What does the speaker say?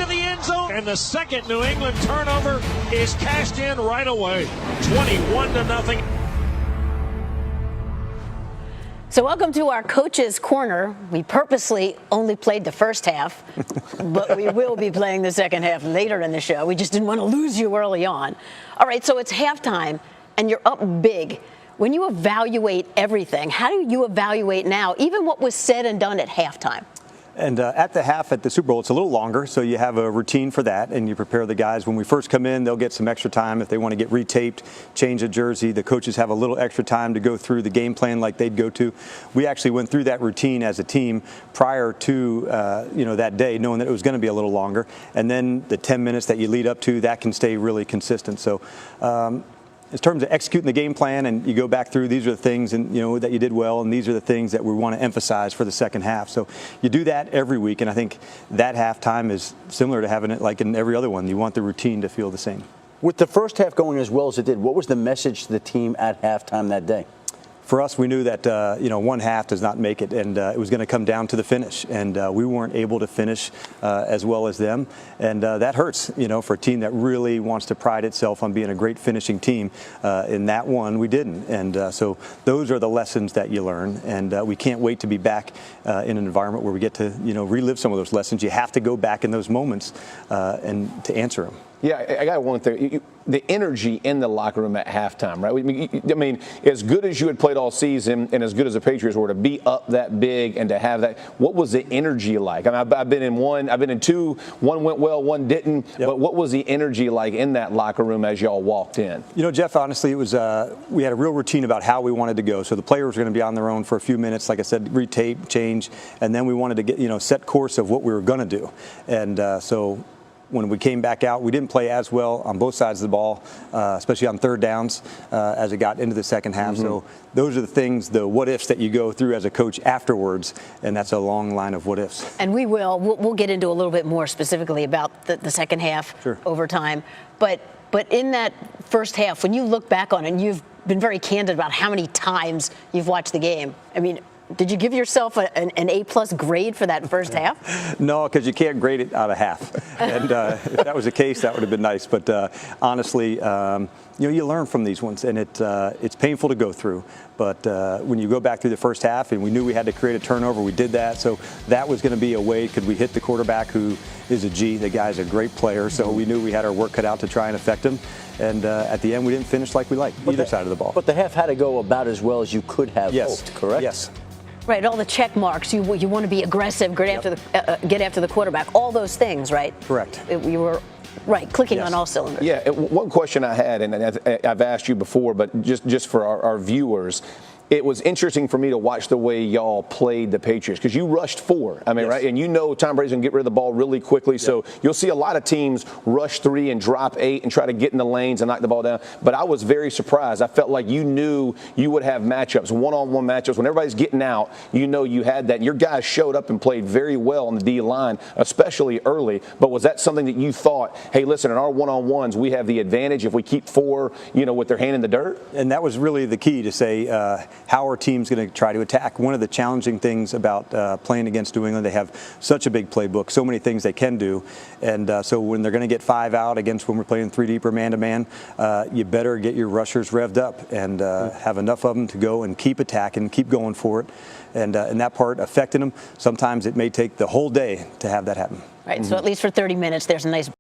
into the end zone. And the second New England turnover is cashed in right away. 21-0. So welcome to our Coach's Corner. We purposely only played the first half, but we will be playing the second half later in the show. We just didn't want to lose you early on. All right, so it's halftime, and you're up big. When you evaluate everything, how do you evaluate now, even what was said and done at halftime? And at the half at the Super Bowl, it's a little longer, so you have a routine for that, and you prepare the guys. When we first come in, they'll get some extra time if they want to get retaped, change a jersey. The coaches have a little extra time to go through the game plan like they'd go to. We actually went through that routine as a team prior to that day, knowing that it was going to be a little longer. And then the 10 minutes that you lead up to, that can stay really consistent. So in terms of executing the game plan, and you go back through, these are the things that you did well, and these are the things that we want to emphasize for the second half. So you do that every week, and I think that halftime is similar to having it like in every other one. You want the routine to feel the same. With the first half going as well as it did, what was the message to the team at halftime that day? For us, we knew that one half does not make it, and it was going to come down to the finish, and we weren't able to finish as well as them, and that hurts, for a team that really wants to pride itself on being a great finishing team. In that one, we didn't, and so those are the lessons that you learn, and we can't wait to be back in an environment where we get to relive some of those lessons. You have to go back in those moments and to answer them. Yeah, I got one thing. The energy in the locker room at halftime, right? I mean, as good as you had played all season and as good as the Patriots were, to be up that big and to have that, what was the energy like? I mean, I've been in one, I've been in two. One went well, one didn't. Yep. But what was the energy like in that locker room as y'all walked in? Jeff, honestly, it was we had a real routine about how we wanted to go. So the players were going to be on their own for a few minutes, like I said, retape, change, and then we wanted to get set course of what we were going to do. And so when we came back out, we didn't play as well on both sides of the ball, especially on third downs as it got into the second half. Mm-hmm. So those are the things, the what-ifs that you go through as a coach afterwards, and that's a long line of what-ifs. And we'll get into a little bit more specifically about the second half, sure, overtime. But in that first half, when you look back on it, and you've been very candid about how many times you've watched the game, I mean, did you give yourself an A+ grade for that first half? No, because you can't grade it out of half. And if that was the case, that would have been nice. But honestly, you learn from these ones, and it's painful to go through. But when you go back through the first half, and we knew we had to create a turnover, we did that. So that was going to be a way. Could we hit the quarterback, who is a G? The guy's a great player. So we knew we had our work cut out to try and affect him. And at the end, we didn't finish like we liked, either side of the ball. But the half had to go about as well as you could have hoped, correct? Yes. Right, all the check marks. You want to be aggressive, get after the quarterback. All those things, right? Correct. You were right, clicking on all cylinders. Yeah. One question I had, and I've asked you before, but just for our viewers. It was interesting for me to watch the way y'all played the Patriots, because you rushed 4. I mean, yes, right? And Tom Brady's going to get rid of the ball really quickly. Yep. So you'll see a lot of teams rush 3 and drop 8 and try to get in the lanes and knock the ball down. But I was very surprised. I felt like you knew you would have matchups, one-on-one matchups. When everybody's getting out, you had that. And your guys showed up and played very well on the D line, especially early. But was that something that you thought, hey, listen, in our one-on-ones, we have the advantage if we keep 4, with their hand in the dirt? And that was really the key to say, how our team's going to try to attack. One of the challenging things about playing against New England, they have such a big playbook, so many things they can do. And so when they're going to get 5 out against when we're playing 3 deep or man-to-man, you better get your rushers revved up and have enough of them to go and keep attacking, keep going for it. And that part affecting them. Sometimes it may take the whole day to have that happen. Right, so at least for 30 minutes, there's a nice